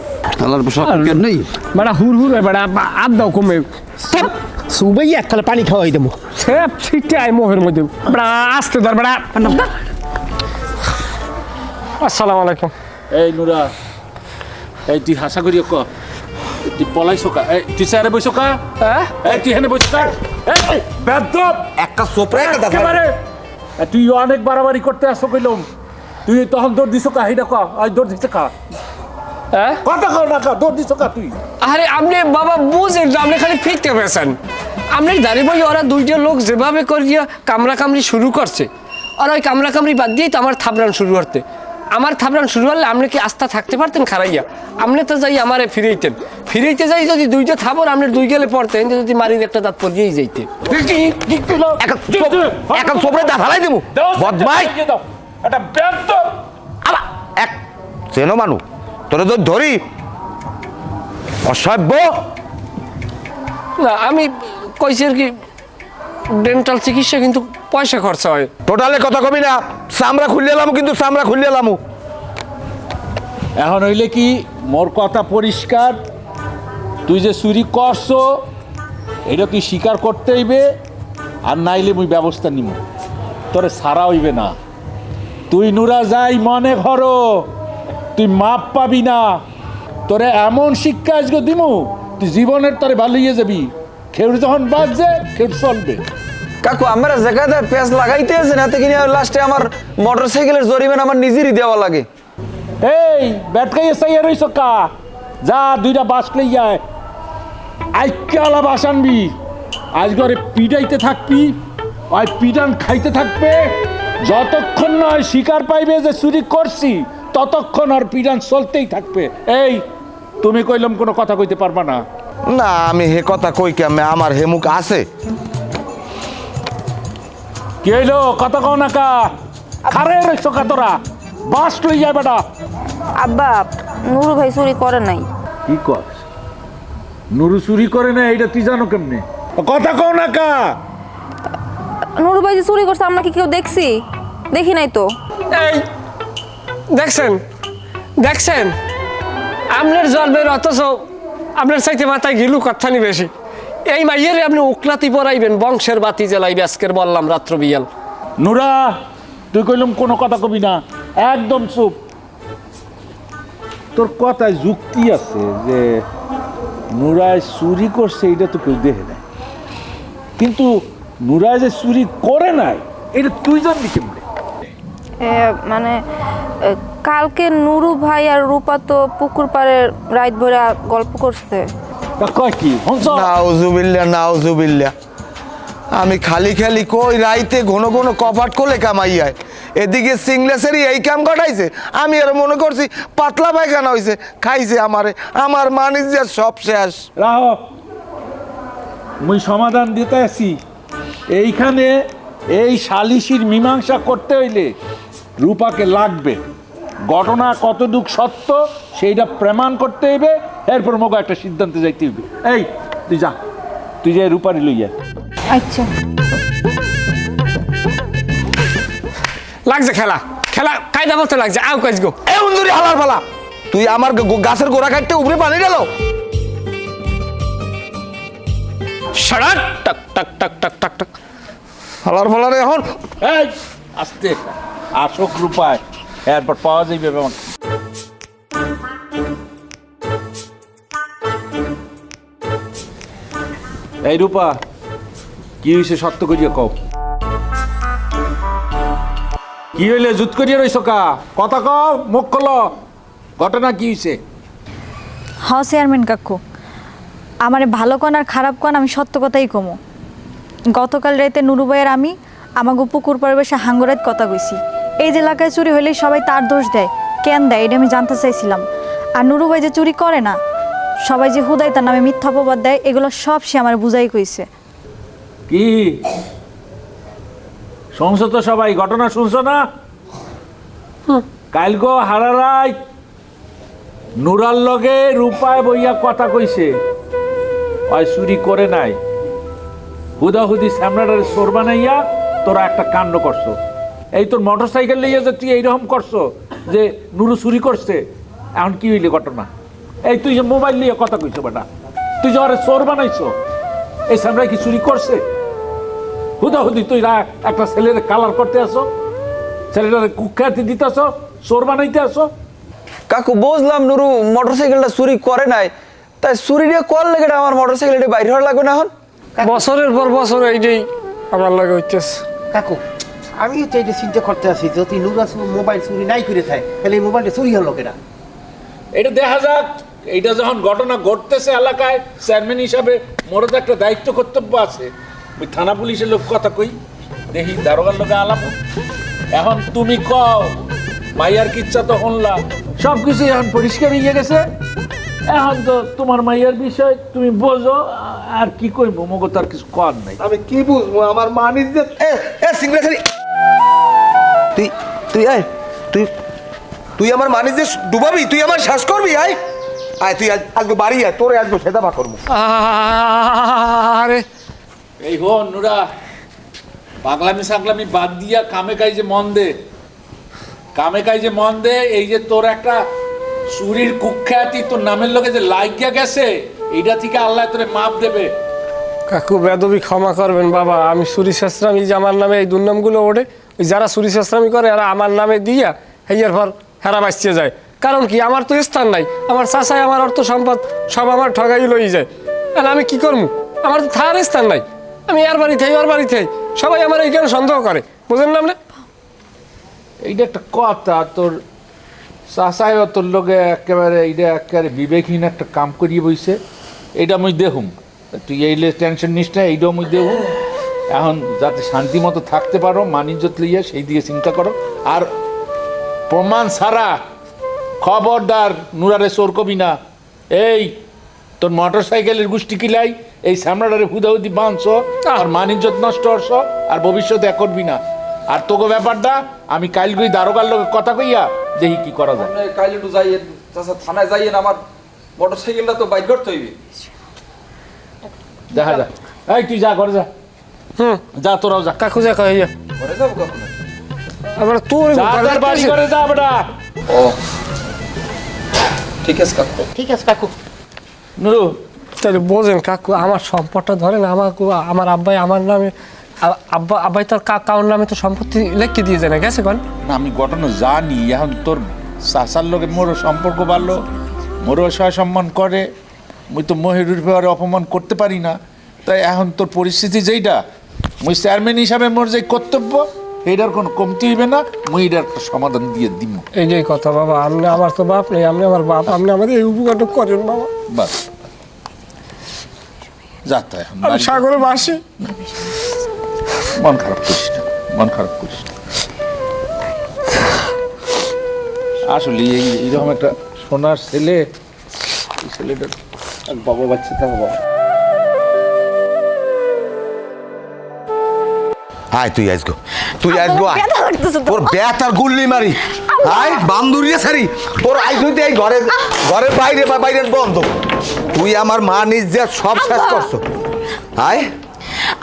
বেড়া হুর হুর বেড়া আদ দাও কমে সুবাই এককালে পানি খাওয়াই দেবো। সেপ ছিটে আয় মোহের মধ্যে। বেড়া আসতে ধর বেড়া। আসসালামু আলাইকুম। এই নুরা, এই তুই হাসা করিও ক, তুই পলাইছো কা? এই তুই স্যারে বইছো কা? হ্যাঁ এই তুই হেনে বইছো কা? এই বেদব একটা সোপরে একেবারে। তুই অনেক বাড়াবাড়ি করতে আসো কইলাম। তুই তখন দৌড় দিছো কা? এইটা ক, আজ দৌড় দিছে কা? হ্যাঁ কথা কও না কা, দৌড় দিছো কা তুই? আরে আপনি বাবা বুঝেন, আপনি খালি ফিরতে পেয়েছেন। আপনি দাঁড়িয়ে বই ওরা দুইটা লোক যেভাবে করিয়া কামড়া কামড়ি শুরু করছে, আর ওই কামড়া কামড়ি বাদ দিয়েই তো আমার থাবড়ান শুরু করতে। আমার থাবড়ান শুরু হলে আপনি কি আস্থা থাকতে পারতেন খারাইয়া? আপনি তো যাই আমারে ফিরাইতে যাই যদি দুইটা থাবর আপনি দুই গেলে পড়তেন, যদি মারির একটা দাঁত পড়িয়েই যাইতে। এখন সোপরে দা ফেলাই দেবো বদমাই। এটা বেদব। আবার এক চেনো মানু, তোরে তো ধরি অসভ্য। না আমি কইছি আর কি, ডেন্টাল চিকিৎসা কিন্তু পয়সা খরচা হয়। টোটালে কথা কবি না, চামড়া খুললে এলাম, কিন্তু চামড়া খুললে এলাম। এখন হইলে কি মোর কথা পরিষ্কার, তুই যে চুরি করছো এটা তুই স্বীকার করতে হইবে, আর নাইলে মুই ব্যবস্থা নিব, তোরে সারা হইবে না। তুই নুরা যাই মনে করো তুই মাপ পাবি না, তোরে এমন শিক্ষা আজকে দিমু তুই জীবনের তোরে ভালো হয়ে যাবি। খেউর যখন বাজছে খেউর চলবে। কাকু আমরা জায়গাতে পেঁয়াজ লাগাইতে আছে না, কিনে লাস্টে আমার মোটরসাইকেলের জরিমানা আমার নিজেরই দেওয়া লাগে। এই ব্যাটকাইয়ে চাইয়া রইছ কা, যা 2টা বাস লইয়া আইকালা বাস আনবি, আজ ঘরে পিটাইতে থাকবি, ওই পিটান খাইতে থাকবে, যতক্ষণ নয় শিকার পাইবে যে চুরি করছি ততক্ষণ আর পিটান চলতেই থাকবে। এই তুমি কইলাম কোনো কথা কইতে পারবা না। না আমি হে কথা কই কেমনে, আমার হে মুখ আছে। কি হইলো কথা কও না কা, খারে রইছ কা তোরা, বাস লইয়া বেটা। আব্বা নুরু ভাই চুরি করে নাই। কি কর নুরু চুরি করে না এইটা তুই জানো কেমনে? কথা কও না কা। নুরু ভাই যে চুরি করছে আমরা কি কেউ দেখছি? দেখি নাই তো। এই দেখছেন দেখছেন আপনার জন্মের, অথচ আপনার চাইতে মাথায় গিলু কথানি বেশি। এই মাইয়েরে আপনি উকলাতি পরাইবেন, বংশের বাতি জ্বালাইবে, আজকের বললাম রাত্র বিয়াল। নুরা তুই কইলাম কোনো কথা কবি না, একদম চুপ। তোর কথায় যুক্তি আছে যে নুরায় চুরি করছে এটা তো কেউ দেখে নাই, কিন্তু নুরায় যে চুরি করে নাই এটা তুই জানবি কেমনে? মানে কালকে নুরু ভাই আর রূপা তো পুকুর পাড়ে রাত ভরে গল্প করছে। তা কয় কি হংস? নাউজুবিল্লাহ নাউজুবিল্লাহ, আমি খালি খালি কই রাইতে ঘন ঘন কপাট করলে কামাইয়ায়, এদিকে সিংলেসেরই এই কাম ঘটাইছে। আমি আর মনে করছি পাতলা পায়খানা হয়েছে, খাইছে আমারে, আমার মানিজ্য সব শেষ। রাহ, মুই সমাধান দিতে আছি। এইখানে এই সালিশির মীমাংসা করতে হইলে রূপাকে লাগবে, ঘটনা কতটুক সত্য সেইটা প্রমাণ করতে হইবে, এরপর মোকে একটা সিদ্ধান্তে যাইতে হইবে। এই তুই যা, তুই যে রূপারি লইয়া। আচ্ছা লাগছে খেলা খেলা কায়দা মতো লাগছে, আও কাজ গো। এ বন্ধুরি হালার ফালা, তুই আমার গাছের গোড়া কাটতে উপরে পানি গেল। সারাট টাক টাক টাক টাক টাক টাক। হালার ফালার এখন এই আস্তে আসক রূপায়, এরপর পাওয়া যাইবে আমাকে। এই রূপা কি হয়েছে সত্য করিয়া কও। কি হইলে জুত করিয়া রইছ কা, কথা কও, মুখ খোলো, ঘটনা কি হয়েছে? হ চেয়ারম্যান কাকু, আমারে ভালো কন আর খারাপ কন আমি সত্য কথাই কমো। গতকাল রাতে নুরু ভাইয়ের আমি আমাকে পুকুর পরিবেশে হাঙ্গরাত কথা কইছি। এই যে এলাকায় চুরি হইলেই সবাই তার দোষ দেয়, কেন দেয় এটা আমি জানতে চাইছিলাম। আর নুরু ভাই যে চুরি করে না, সবাই যে হুদাই তার নামে মিথ্যা অপবাদ দেয়, এগুলো সব সে আমার বুঝাই কইছে। কি শুনছো তো সবাই, ঘটনা শুনছো না? কালগো হারারাই নুরার লগে রূপায় বইয়া কথা কইছে, ওই চুরি করে নাই, হুদাহুদি সামনাটারে চোর বানাইয়া তোরা একটা কাণ্ড করছো। এই তোর মোটর সাইকেল লইয়া যে তুই এইরকম করছো যে নুরু চুরি করছে, এখন কি হইলে ঘটনা? এই তুই যে মোবাইল নিয়ে কথা কইছো বেটা, তুই যে ওরে চোর বানাইছো, এই সামরাই কি চুরি করছে? হুদাহুদি তুই একটা ছেলের কালার করতে আসো, ছেলেটারে কুখ্যাতি দিতে আসো, চোর বানাইতে আসো। কাকু বুঝলাম নুরু মোটরসাইকেলটা চুরি করে নাই, তাই চুরিটা কর লেগে আমার মোটরসাইকেলটা বাইরে হওয়ার লাগবে না এখন। বছরের পর বছর এইটাই আমার লাগে হইতেছে। কাকু আমি হচ্ছে এটা চিন্তা করতে আছি, যদি নুরা মোবাইল চুরি নাই করে থাকে তাহলে এই মোবাইলটা চুরি হলো কেনা। এটা দেখা যাক, এইটা যখন ঘটনা ঘটতেছে এলাকায়, চেয়ারম্যান হিসাবে মোর তো একটা দায়িত্ব কর্তব্য আছে। ওই থানা পুলিশের লোক কথা কই, দেখি দারোগার লোকে আলাপ। এখন তুমি কও, মাইয়ার কিচ্ছা তো শুনলা, সব কিছু এখন পরিষ্কার হয়ে গেছে। এখন তো তোমার মাইয়ার বিষয় তুমি বোঝো, আর কি কইবো, মগো তার কিছু কর নাই। আমি কি বুঝবো, আমার মানিজ্য। এ সিংলেসেরই, তুই তুই আয়, তুই তুই আমার মানিজ্য ডুবাবি, তুই আমার শ্বাস করবি। আয় আয়, তুই আজকে বাড়ি আয়, তোরে আজকে সেদাবা করবো। আরে এই হো নুরা, পাগলামি সাগলামি বাদ দিয়া কামে কাজে মন দে, কামে কাজে মন দে। এই যে তোর একটা চুরির কুখ্যাতি তোর নামের লোকে যে লাগিয়া গেছে, এইটা থেকে আল্লাহ তোরে মাপ দেবে। কাকু বেদবি ক্ষমা করবেন বাবা, আমি চুরি শেষরামি যে আমার নামে এই দুর্নামগুলো ওঠে, ওই যারা চুরি শেষরামি করে এরা আমার নামে দিয়া হেয়ার পর হেরা বাঁচতে যায়। কারণ কি, আমার তো স্থান নাই, আমার চাচাই আমার অর্থ সম্পদ সব আমার ঠগাই লই যায়। আর আমি কি করবো, আমার তো থাকার স্থান নাই। আমি এর বাড়ি থাই ওর বাড়ি থাই, সবাই আমার এইখানে সন্দেহ করে, বুঝেন না আপনি? এইটা একটা কথা, তোর চাচাইও তোর লোকে একেবারে এইটা একেবারে বিবেকহীন একটা কাম করিয়ে বইছে। এইটা মুই দেখুম, তুই এইলে টেনশন নিস না, এইটাও মুই দেখুম। এখন যাতে শান্তি মতো থাকতে পারো, মানিজ্যত লইয়া সেই দিকে চিন্তা করো। আর প্রমাণ ছাড়া খবরদার নুরারে চোর কবি না। এই তোর মোটর সাইকেলের গোষ্ঠী কিলাই এই সামরাটারে হুদাহুদি বাঁধছ, আর মানিজ্যত নষ্ট হস, আর ভবিষ্যতে এক করবি না। আর তোকে ব্যাপারটা আমি কাল গই দারোগার লোক কথা কইয়া দেখি কি করা যায়। আপনি কাইলে একটু যাইয়েন, চাচা থানায় যাইয়েন, আমার মোটর সাইকেলটা তো বাইর করতে হইবে। দেখা যা, এই তুই যা ঘরে যা, যা তোরাও যা। কাকু যা কয় ইয়া ঘরে যাবো কখন? আবার তোর যা তোর বাড়ি ঘরে যা বেটা। ও ঠিক আছে কাকু। ঠিক আছে কাকু। নুরু, তাহলে বোঝেন কাকু, আমার সম্পদটা ধরেন আমার আব্বাই আমার নামে, আব্বাই তোর কাউর নামে তো সম্পত্তি লিখে দিয়ে যায় না, গেছে কোন? না আমি ঘটনা জানি। এখন তোর চাচার লোকে মোরও সম্পর্ক বাড়লো, মোরও সহায় সম্মান করে, মুই তো মহিরুর ব্যাপারে অপমান করতে পারি না। তাই এখন তোর পরিস্থিতি যেইটা, মুই চেয়ারম্যান হিসাবে মোর যে কর্তব্য, এইটার কোনো কমতি হইবে না, মুই এটার একটা সমাধান দিয়ে দিব। এই যে কথা বাবা, আপনি আমার তো বাপ নেই, আপনি আমার বাপ, আপনি আমাদের এই উপকারটা করেন বাবা। বাস যা তো এখন আমি বাড়ি যা। সাগরে বাসি। মন খারাপ করিস না, মন খারাপ করিস না। আসলে এইরকম একটা সোনার ছেলে, এই ছেলেটার এক বাবা বাচ্চা থাকা বাবা। আয় তুই আসগো, তুই আসগো, আয়। তোর ব্যাত আর গুল্লি মারি, আয় বান্দুরিয়া সারি তোর আইস হইতে এই ঘরের বাইরে বা বাইরের বন্ধ। তুই আমার মা নিজে সব শেষ করছো। আয়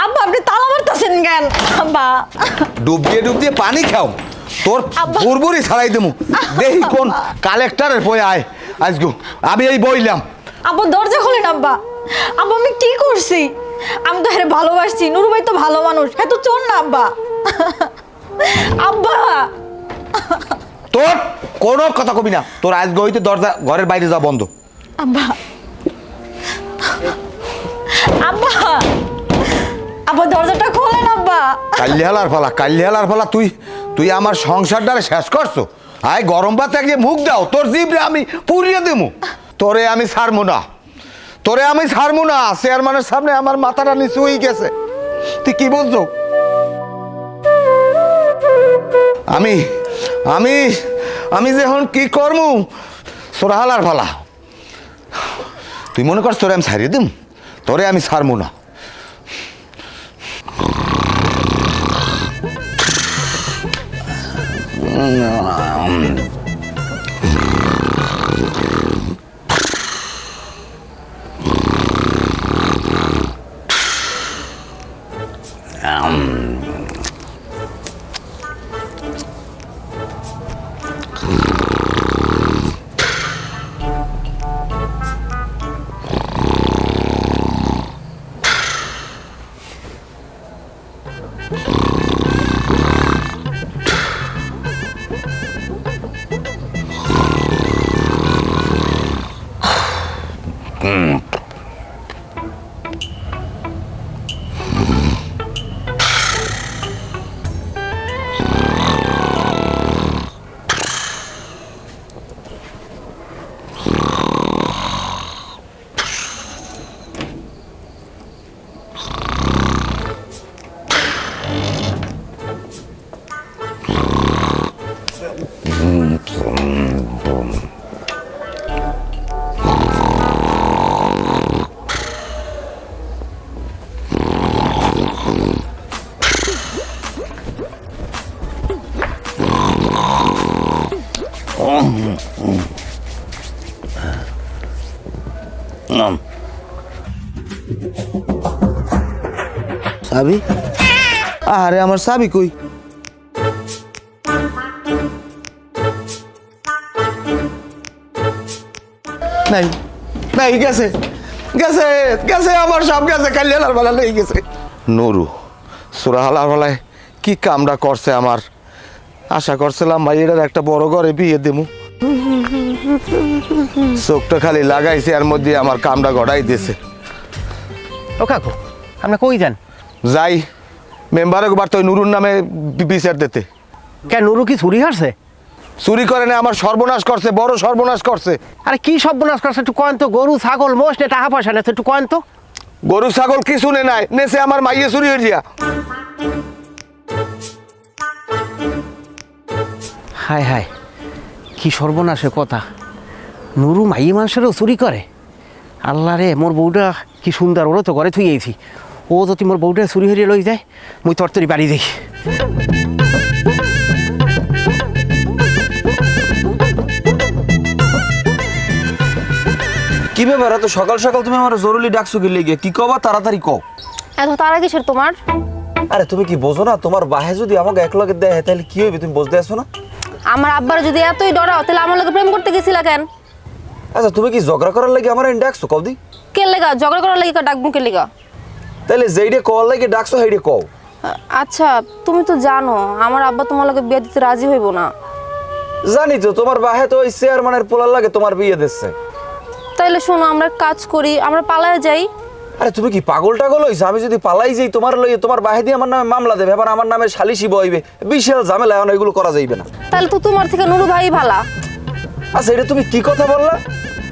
আব্বা আপনি তালা মারতেছেন কেন আব্বা? ডুব দিয়ে পানি খাও, তোর বুরবুরি ছাড়াই দেবো। দেখি কোন কালেক্টরের বই। আয় আসগো, আমি এই বইলাম। আব্বা দরজা খোলেন আব্বা। আব্বা আমি কি করছি? আমি তো হেরে ভালোবাসছি, নুরু ভাই তো ভালো মানুষ, হ্যাঁ তো চোর না আব্বা। আব্বা তোর কোনো কথা কবি না, তোর আজকে হইতে দরজা ঘরের বাইরে যা বন্ধ। আব্বা আব্বা আব্বা দরজাটা খোলেন আব্বা। কাল্লিহালার ফলা তুই আমার সংসারটারে শেষ করছো। আয় গরম ভাতে গিয়ে মুখ দাও, তোর জিভরে আমি পুড়িয়ে দেবো। তোরে আমি ছাড়বো না, চেয়ারম্যানের সামনে আমার মাথাটা নিচু হয়ে গেছে। তুই কি বলছো? আমি আমি আমি যে এখন কি করমু? সোরাহালার ফলা, তুই মনে করছ তোরে আমি ছাড়িয়ে দিম? তোরে আমি ছাড়বো না। চাবি আরে আমার চাবি কই? নাই নাই, গেছে গেছে গেছে, আমার সব গেছে, কালি হালার বেলা লেগে গেছে। নুরু সুরা হালার বেলায় কি কামটা করছে আমার। আশা করছিলাম ভাইয়ের একটা বড় ঘরে বিয়ে দেবো, চোখটা খালি লাগাইছে এর মধ্যে আমার কামটা গড়াই দিয়েছে। ও কাকু আপনি কই যান? যাই মেম্বারে বার তো নুরুর নামে বিচার দিতে। কেন নুরু কি চুরি হারছে? চুরি করে না, আমার সর্বনাশ করছে, বড় সর্বনাশ করছে। আরে কি সর্বনাশ করছে একটু কয়েন তো? গরু ছাগল মোষ নে টাকা পয়সা নেছে, একটু কয়েন তো। গরু ছাগল কিছু নে নাই, নেছে আমার মাইয়ে চুরি হয়ে যা। হায় হায় কি সর্বনাশের কথা! নুরু মাই মানুষেরও চুরি করে? আল্লাহ রে, মোর বউটা কি সুন্দর, ওরও তো ঘরে থুইয়েছি। ও যদি মোর বউটা চুরি হরিয়ে লই যায়, মুই তরতরি বাড়ি যাই। কি ব্যাপার এত সকাল সকাল তুমি আমার জরুরি ডাকছো কি লেগে? কি কবা তাড়াতাড়ি কও। এত তারা কিসের তোমার? আরে তুমি কি বোঝো না, তোমার বাহে যদি আমাকে এক লগে দেয় তাহলে কি হইবে তুমি বুঝতে আসছো না? আমার আব্বার যদি এতই ডরাও তাহলে আমার লোকে প্রেম করতে গেছিলা কেন? আচ্ছা তুমি কি ঝগড়া করার লাগে আমার এনে ডাকছো কও দি? কে লেগা ঝগড়া করার লাগি ডাকবো কে লেগা? তাহলে যেইটা কল লাগে ডাকছো সেইটা কও। আচ্ছা তুমি তো জানো আমার আব্বা তোমার লোকে বিয়ে দিতে রাজি হইব না। জানি তো, তোমার বাহে তো ওই চেয়ারম্যানের পোলার লাগে তোমার বিয়ে দিচ্ছে। তাইলে শোনো আমরা কাজ করি, আমরা পালায় যাই। আরে তুমি কি পাগল টাগল হইছো? আমি যদি পালাই যাই তোমার লইয়ে, তোমার বাহে দিয়ে আমার নামে মামলা দেবে, এবার আমার নামে সালিশি বইবে, বিশাল ঝামেলা, এখন এগুলো করা যাইবে না। তাহলে তো তোমার থেকে নুরু ভাই ভালা। আচ্ছা এটা তুমি কি কথা বললা?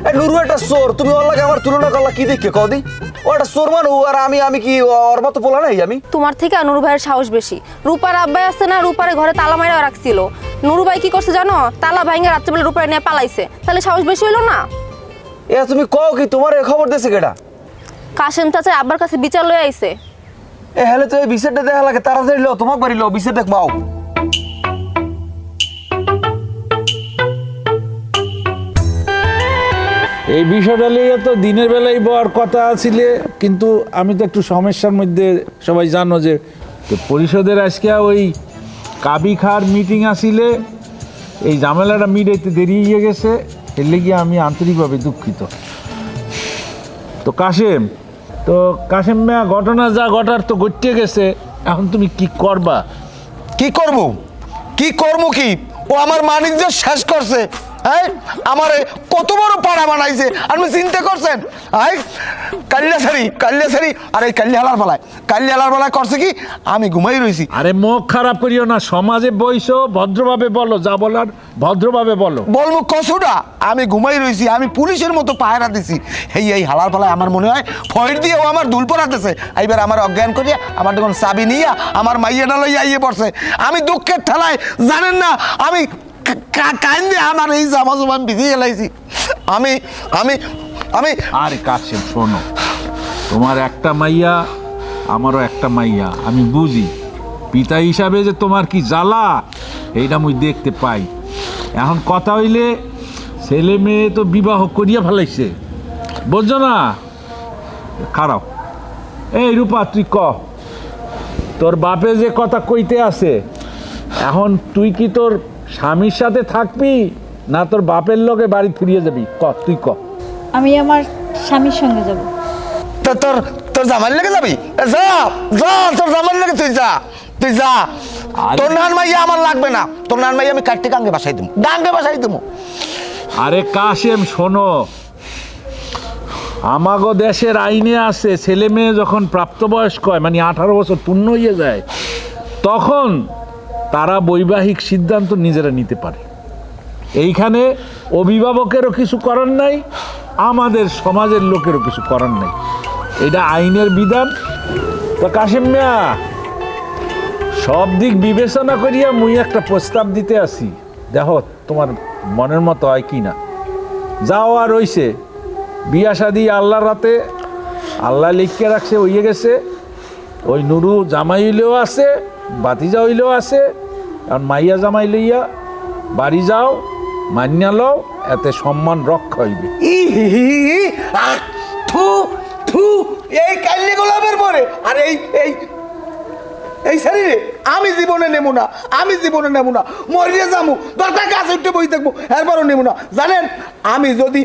এই নুরু একটা চোর, তুমি ওর লাগে আমার তুলনা করলা কি দেখে কদি? ও একটা চোর মানু, আর আমি কি ওর মতো পোলা নাই? আমি তোমার থেকে নুরু ভাইয়ের সাহস বেশি। রূপার আব্বাই আছে না, রূপারে ঘরে তালা মাইরা রাখছিল। নুরু ভাই কি করছে জানো? তালা ভাঙে রাত্রেবেলা রূপারে নিয়ে পালাইছে। তাহলে সাহস বেশি হইলো না? এ তুমি কও কি? তোমার এ খবর দিয়েছে কেডা? কাশেম চাচা আব্বার কাছে বিচার লয়ে আইছে। এ হেলে তো এই বিচারটা দেখা লাগে, তাড়াতাড়ি লো, তোমাকে বাড়ি লো, বিচার দেখ পাও। এই বিষয়টা নিয়ে তো দিনের বেলায় বলার কথা ছিলে, কিন্তু আমি তো একটু সমস্যার মধ্যে, সবাই জানো যে তো পরিষদের আজকে ওই কাবি খার মিটিং আসিলে এই ঝামেলাটা মিটাইতে দেরি হয়ে গেছে, এর লেগে আমি আন্তরিকভাবে দুঃখিত। তো কাশেম মিয়া, ঘটনা যা ঘটার তো ঘটে গেছে, এখন তুমি কি করবা? কি করবো কি? ও আমার বাণিজ্য শেষ করছে। হ্যাঁ, আমারে কত বড় পাড়া বানাইছে আপনি চিন্তা করছেন? হ্যাঁ, কাল্যাসারি আর এই কাল্যাহালার বেলায় করছে কি? আমি ঘুমাই রয়েছি। আরে মুখ খারাপ করিও না, সমাজে বইছো, ভদ্রভাবে বলো, যা বলার ভদ্রভাবে বলো। বলবো কসুটা, আমি ঘুমাই রয়েছি, আমি পুলিশের মতো পাহারা দিছি। এই হালার পালায় আমার মনে হয় ফয়ের দিয়ে ও আমার দুল পরাতেছে। এইবার আমার অজ্ঞান করিয়া আমার যখন চাবি নিয়ে আমার মাইয়াটা লইয়া আইয়ে পড়ছে। আমি দুঃখের ঠেলায় জানেন না, আমি কান্দে আমার এই জামা জমা ভিজিয়ে গেলাইছি। আমি আরে কাশেম শোনো, তোমার একটা মাইয়া, আমারও একটা মাইয়া, আমি বুঝি পিতা হিসাবে যে তোমার কি জ্বালা এইটা মুই দেখতে পাই। এখন কথা হইলে ছেলে মেয়ে তো বিবাহ করিয়া ফেলাইছে, বুঝছো না? খারাপ। এই রূপা তুই তোর বাপে যে কথা কইতে আছে, এখন তুই কি তোর স্বামীর সাথে থাকবি না তোর বাপের লোকে বাড়ি ফিরিয়ে যাবি? তুই আমি আমার স্বামীর সঙ্গে যাব। তোর জামাই লেগে যাবি? যা তোর জামাই লেগে তুই যা। তোর নান মাইয়া আমার লাগবে না, তোর নান মাইয়া আমি কাটতে গাঙ্গে বাসাই দেবো। আরে কাশেম শোনো, আমাগো দেশের আইনে আছে ছেলে মেয়ে যখন প্রাপ্তবয়স্ক হয়, মানে 18 বছর পূর্ণ হয়ে যায়, তখন তারা বৈবাহিক সিদ্ধান্ত নিজেরা নিতে পারে। এইখানে অভিভাবকেরও কিছু করার নাই, আমাদের সমাজের লোকেরও কিছু করার নাই, এটা আইনের বিধান। তো কাশেম মিয়া, সব দিক বিবেচনা করিয়া মুই একটা প্রস্তাব দিতে আসি, দেখো তোমার মনের মতো হয় কি না। যাও আর রইছে বিয়া শাদি আল্লাহর রাতে, আল্লাহ লিখকে রাখছে, হইয়ে গেছে। ওই নুরু জামাই হইলেও আছে, বাতিজা হইলেও আছে। কারণ মাইয়া জামাই লইয়া বাড়ি যাও, মান্যা লও, এতে সম্মান রক্ষা হইবে। এই কাল্লি গোলাপের পরে আর এই এই শরীরে আমি জীবনে নেব না, আমি জীবনে নেব না, মরিয়ে যাবো, দরকার গাছ উঠতে বই থাকবো, এরপরও নেব না। জানেন আমি যদি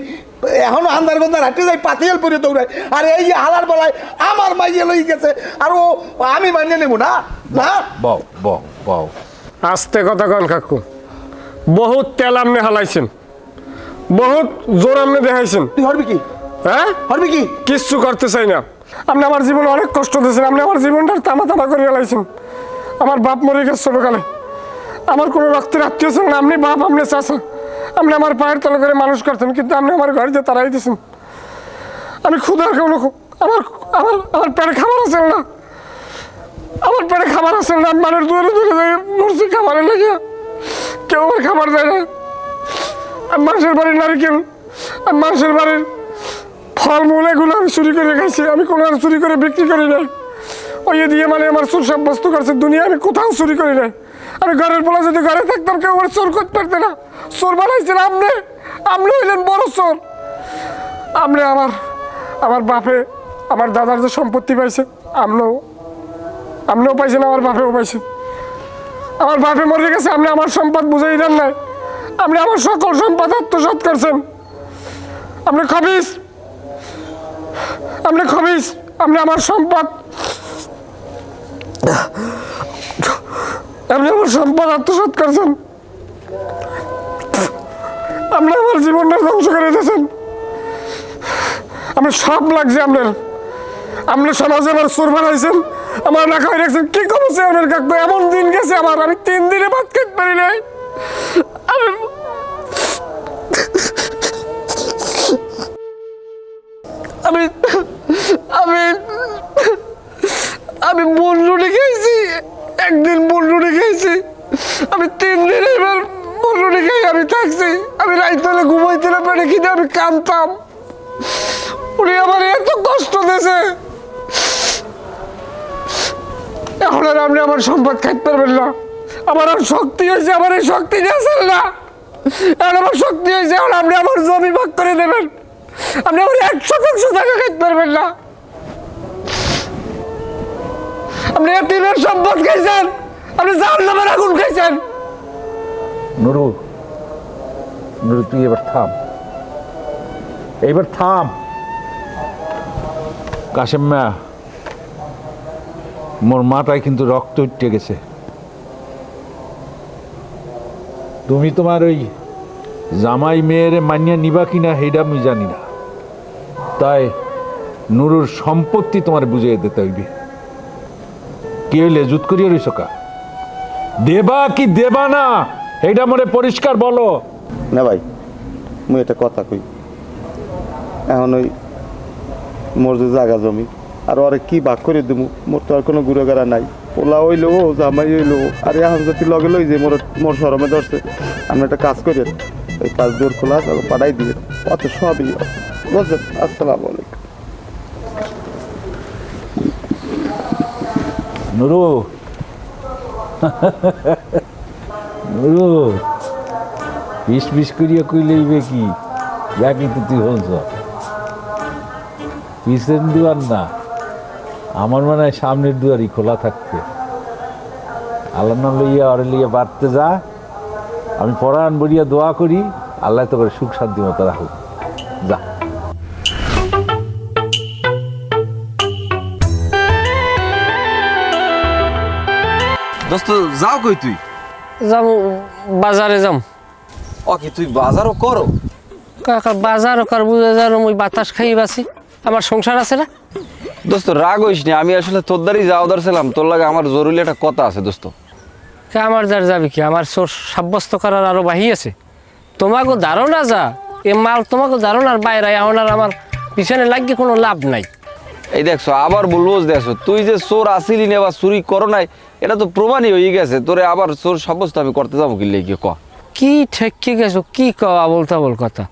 এখনো আন্দার গন্দার হাঁটতে যাই পাতিয়াল পরে দৌড়াই, আর এই যে হালার বেলায় আমার মাইয়ে লই গেছে, আর ও আমি মানিয়ে নেব না। না বউ বউ বউ আস্তে কথা কন কাকু, বহুত তেল আপনি হালাইছেন, বহুত জোর আপনি দেখাইছেন। তুই হরবি কি, হ্যাঁ হরবি কি? কিচ্ছু করতে চাই না। আপনি আমার জীবনে অনেক কষ্ট দিয়েছেন, আপনি আমার জীবনটা তামা তামা করে ফেলাইছেন। আমার বাপ মরে গেছে ছোটকালে, আমার কোনো রক্তের আত্মীয় ছিল না। আপনি বাপ, আপনি চাচা, আপনি আমার পায়ের তলে করে মানুষ করতেন, কিন্তু আপনি আমার ঘরে তারাই দিয়েছেন। আমি ক্ষুধার কোনো আমার আমার আমার পেটে খাবার আছে না, আমার পেটে খাবার আছে না। আমি মানুষ দূরে দূরে যাই মরছি খাবারের লেগে, কেউ আমার খাবার দেয় না। আমি মানুষের বাড়ির নারিকেল, আমি মানুষের বাড়ির ফলমূল এগুলো আমি চুরি করে খাইছি, আমি কোনো আর চুরি করে বিক্রি করি নাই। ওই দিয়ে মানে আমার চোর সাব্যস্ত করছে দুনিয়া, আমি কোথাও চুরি করি নাই। আমি ঘরের বলা যদি ঘরে থাকতাম কেউ আমার চোর করতে পারতে না। চোর বানাইছেন আপনি, আপনি হইলেন বড় চোর। আপনি আমার বাপে আমার দাদার যে সম্পত্তি পাইছে, আপনিও পাইছেন, আমার বাপেও পাইছে। আমার বাপে মরে গেছে, আপনি আমার সম্পদ বুঝাই দেন নাই, আপনি আমার সকল সম্পদ আত্মসাৎ করছেন। আপনি খবিস, আপনি খবিস, আপনি আমার সম্পদ, আপনি আমার সম্পদ আত্মসাৎ করছেন। আপনি আমার জীবনটা ধ্বংস করে দিয়েছেন। আমার সব লাগছে আপনার, আপনি সমাজে আমার চোর বানাইছেন, আমার না খাই রাখছেন। কি করেছে আপনার কাকু? এমন দিন গেছে আমার, আমি 3 দিনে ভাত খেতে পারি নাই। আমি আমি আমি বনরুটি খাইছি, একদিন বনরুটি খাইছি, আমি 3 দিন এবার বনরুটি খাই আমি থাকছি। আমি রাইত হলে ঘুমাইতে না পেরে কিনে আমি কাঁদতাম। উনি আমার এত কষ্ট দিয়েছে, এখন আর আপনি আমার সম্পদ খাইতে পারবেন না। আমার আর শক্তি হয়েছে, আমার এই শক্তি নিয়েছেন না। এখন আমার শক্তি হয়েছে, এখন আপনি আমার জমি ভাগ করে দেবেন। আপনি আমার 100% টাকা খাইতে পারবেন না। আপনি এতিমের সম্পদ খাইছেন, আপনি জাহান্নামের আগুন খাইছেন। নুরু, নুরু তুই এবার থাম, এইবার থাম। কাশেম মা, মোর মাথায় কিন্তু রক্ত উঠে গেছে। তুমি তোমার ওই জামাই মেয়ের মানিয়া নিবা কিনা সেইটা আমি জানি না, তাই নুরুর সম্পত্তি তোমার বুঝিয়ে দিতে হইবে। কি হইলে জুত করিয়া রইছ কা? দেবা কি দেবা না এইটা মনে পরিষ্কার বলো। না ভাই, মুই একটা কথা কই, এখন ওই মোর যে জায়গা জমি আর ওরে কি ভাগ করে দেবো, মোর তো আর কোনো গুড়াগাড়া নাই। ওলা হইলো জামাই হইলো, আর এখন যদি লগে লই যে মোর শরমে ধরছে, আমি একটা কাজ করি, ওই 5 জোর খোলা পাঠাই দিয়ে অত সবই বুঝছেন। আসসালামু আলাইকুম। নুরু, নুরু বিষ করিয়া কইলেইবে কি, ব্যাকি তো তুই হলছ পিছের দুয়ার না, আমার মনে হয় সামনের দুয়ারই খোলা থাকতে। আল্লাহ নাম লইয়া অরে লইয়া বাড়তে যা, আমি পরাণ বলিয়া দোয়া করি, আল্লাহ তো করে সুখ শান্তি মতো রাখুক। যা। দোস্ত যাও কই তুই? যাম বাজারে যাম। ও কি তুই বাজারও করো? কাকা বাজারও কর, বুঝে যার ওই বাতাস খাই বাসি, আমার সংসার আছে না। দোস্ত রাগ হইস নি, আমি আসলে তোর দ্বারই যাওয়া দরছিলাম, তোর লাগে আমার জরুরি একটা কথা আছে দোস্ত। আমার দ্বার যাবি কি, আমার চোর সাব্যস্ত করার আরো বাহি আছে। তোমাকে ধারণা যা এ মাল, তোমাকে ধারণার বাইরে এখন আর আমার পিছনে লাগিয়ে কোনো লাভ নাই। এই দেখছো আবার বলবো, দেখছো তুই যে চোর আসিলি না বা চুরি করো নাই, এটা তো প্রমাণই হয়ে গেছে। তোরে আবার চোর সাব্যস্ত আমি করতে যাবো কি লেগে ক? কি ঠেকি গেছো, কি কওয়া বলতা বল কথা।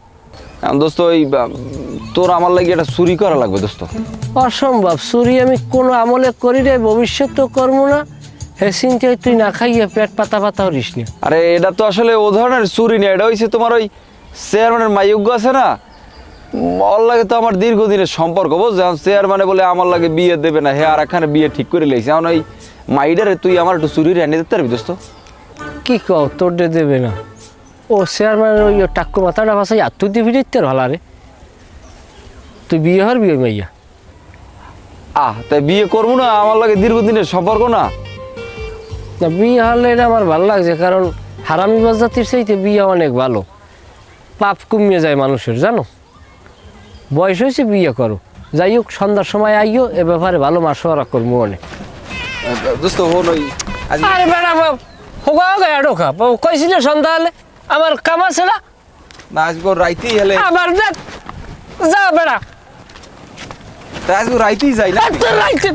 দোস্ত ওই তোর আমার লাগে এটা চুরি করা লাগবে দোস্ত। অসম্ভব, চুরি আমি কোনো আমলে করি রে, ভবিষ্যতেও করবো না। হে চিন্তায় তুই না খাইয়ে পেট পাতা পাতা হরিস না। আরে এটা তো আসলে ও ধরনের চুরি না, এটা হয়েছে তোমার ওই চেয়ারম্যানের মাইয়োগ্য আছে না, ওর লাগে তো আমার দীর্ঘদিনের সম্পর্ক, বুঝছো। চেয়ারম্যানে বলে আমার লাগে বিয়ে দেবে না, হ্যাঁ আর এখানে বিয়ে ঠিক করে লেগেছে। এখন ওই মাইডারে তুই আমার একটু চুরির এনে দিতে পারবি দোস্ত? কি কও তোর দে দেবে না? ও চেয়ারম্যান ওই টাক্কু মাথাটা ভাসাই আর তুই দিবি দিতে ভালো রে। তুই বিয়ে হরবি ওই মাইয়া? তাই বিয়ে করবো না? আমার লাগে দীর্ঘদিনের সম্পর্ক না। না বিয়ে হলে এটা আমার ভালো লাগছে, কারণ হারামি বাজাতির চাইতে বিয়ে অনেক ভালো, পাপ কমিয়ে যায় মানুষের, জানো। বয়স হয়েছে বিয়ে করো, যাই হোক সন্ধ্যার সময় আইও, এ ব্যাপারে ভালো মাসোয়ারা করবো অনেক। দোস্ত হন ওই আরে বেড়া হোগা গায়া ঢোকা কইছিল সন্ধ্যা হলে আমার কাম আছে না? না আজকে রাইতেই হলে আবার যা বেড়া আজকে রাইতেই যাই না। রাইতে